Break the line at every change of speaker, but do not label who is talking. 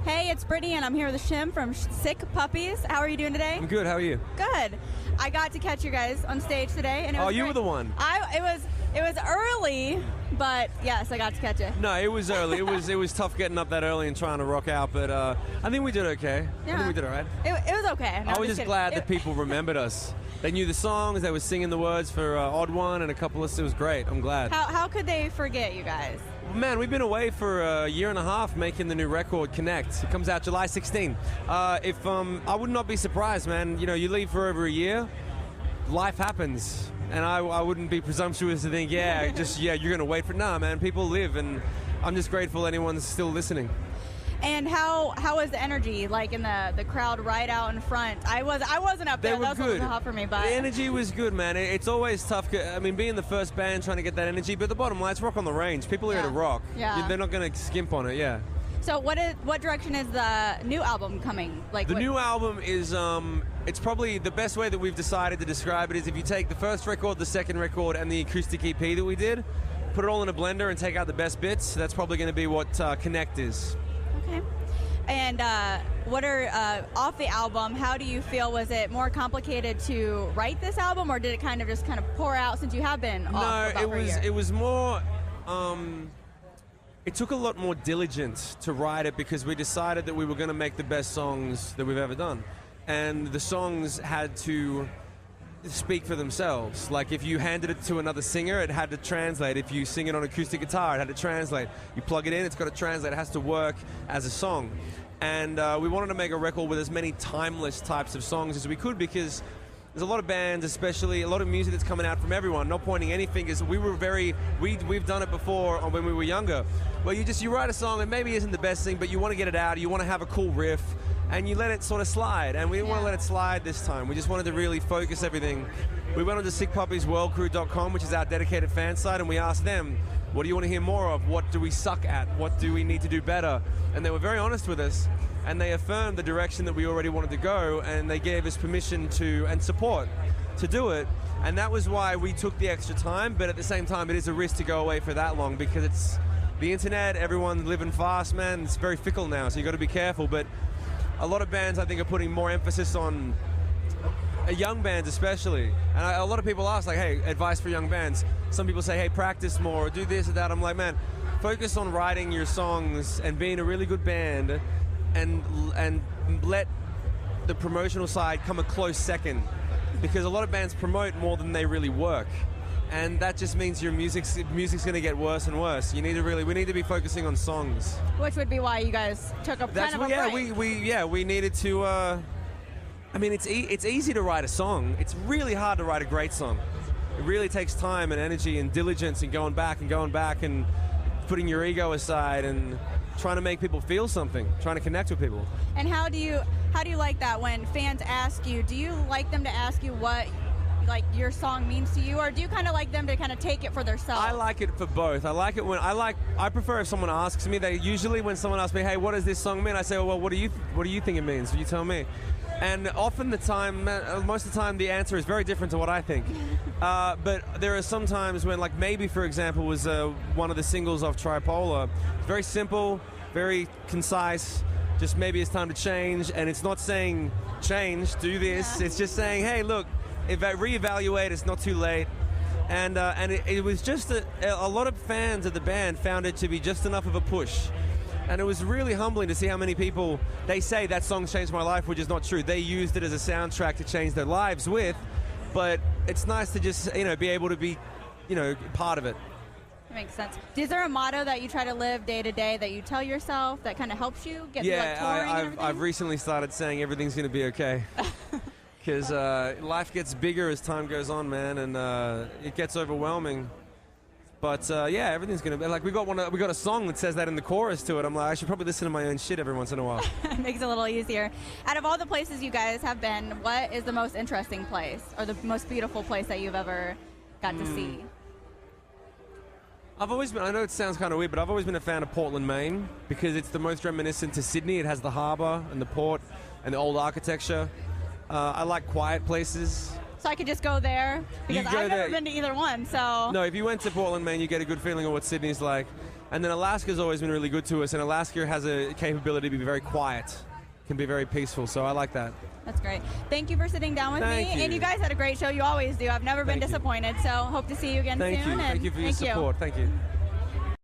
Hey, it's Brittney, and I'm here with Shim from Sick Puppies. How are you doing today?
I'm good. How are you?
Good. I got to catch you guys on stage today, and it was
you
great.
were the one.
It was early, but yes, I got to catch you.
No, it was early. It was tough getting up that early and trying to rock out, but I think we did okay.
Yeah.
I think we did all right.
It was okay. No,
I was
just
just glad that people remembered us. They knew the songs. They were singing the words for Odd One and a couple of. It was great. I'm glad.
How could they forget you guys?
Man, we've been away for a year and a half making the new record, Connect. It comes out July 16. I would not be surprised, man. You know, you leave for over a year, life happens. And I wouldn't be presumptuous to think, you're going to wait for. Nah, man, people live, and I'm just grateful anyone's still listening.
And how was the energy like in the crowd right out in front? I wasn't up there. That was hot for me, but
the energy was good, man. It's always tough. I mean, being the first band trying to get that energy, but the bottom line, it's rock on the range. People are here to rock.
Yeah.
They're not going to skimp on it. Yeah.
So what direction is the new album coming?
New album is it's probably the best way that we've decided to describe it is if you take the first record, the second record, and the acoustic EP that we did, put it all in a blender and take out the best bits. That's probably going to be what Connect is.
Okay. And what are off the album? How do you feel? Was it more complicated to write this album, or did it kind of pour out since you have been off for about a year?
It was more. It took a lot more diligence to write it because we decided that we were going to make the best songs that we've ever done, and the songs had to speak for themselves. Like if you handed it to another singer, it had to translate. If you sing it on acoustic guitar, it had to translate. You plug it in, it's got to translate. It has to work as a song. And we wanted to make a record with as many timeless types of songs as we could because there's a lot of bands, especially a lot of music that's coming out from everyone. Not pointing any fingers. We've done it before when we were younger, where you write a song and maybe it isn't the best thing, but you want to get it out. You want to have a cool riff. And you let it sort of slide, and we didn't want to let it slide this time. We just wanted to really focus everything. We went on to sickpuppiesworldcrew.com, which is our dedicated fan site, and we asked them, what do you want to hear more of? What do we suck at? What do we need to do better? And they were very honest with us, and they affirmed the direction that we already wanted to go, and they gave us permission and support to do it. And that was why we took the extra time, but at the same time, it is a risk to go away for that long because it's the internet, everyone's living fast, man. It's very fickle now, so you got to be careful, but a lot of bands, I think, are putting more emphasis on young bands especially. And a lot of people ask, like, hey, advice for young bands. Some people say, hey, practice more, or do this or that. I'm like, man, focus on writing your songs and being a really good band and let the promotional side come a close second. Because a lot of bands promote more than they really work. And that just means your music's going to get worse and worse. We need to be focusing on songs.
Which would be why you guys took a break.
We needed to. I mean, it's easy to write a song. It's really hard to write a great song. It really takes time and energy and diligence and going back and putting your ego aside and trying to make people feel something, trying to connect with people.
And how do you like that when fans ask you? Do you like them to ask you what your song means to you, or do you kind of like them to kind of take it for themselves? I
like it for both. I like it when I prefer if someone asks me. When someone asks me, hey, what does this song mean? I say, well, what do you think it means? You tell me. And most of the time, the answer is very different to what I think. But there are some times when, like maybe for example, was one of the singles of Tripolar. It's very simple, very concise. Just maybe it's time to change, and it's not saying change, do this. Yeah. It's just saying, hey, look. If I reevaluate, it's not too late. And it was just a lot of fans of the band found it to be just enough of a push. And it was really humbling to see how many people, they say that song changed my life, which is not true. They used it as a soundtrack to change their lives with, but it's nice to just, be able to be, part of it.
That makes sense. Is there a motto that you try to live day to day that you tell yourself that kind of helps you get through touring and everything?
I've recently started saying everything's going to be okay. Because life gets bigger as time goes on, man, and it gets overwhelming. But everything's gonna be like we got a song that says that in the chorus to it. I'm like, I should probably listen to my own shit every once in a while.
It makes it a little easier. Out of all the places you guys have been, what is the most interesting place or the most beautiful place that you've ever got to see?
I've always been, I know it sounds kind of weird, but I've always been a fan of Portland, Maine, because it's the most reminiscent to Sydney. It has the harbour and the port and the old architecture. I like quiet places.
So I could just go there? Because I've never been to either one, so...
No, if you went to Portland, Maine, you get a good feeling of what Sydney's like. And then Alaska's always been really good to us, and Alaska has a capability to be very quiet, can be very peaceful, so I like that.
That's great. Thank you for sitting down with
Thank
me.
you.
And you guys had a great show. You always do. I've never been disappointed, so hope to see you again soon.
Thank you. Thank you for your support. Thank you.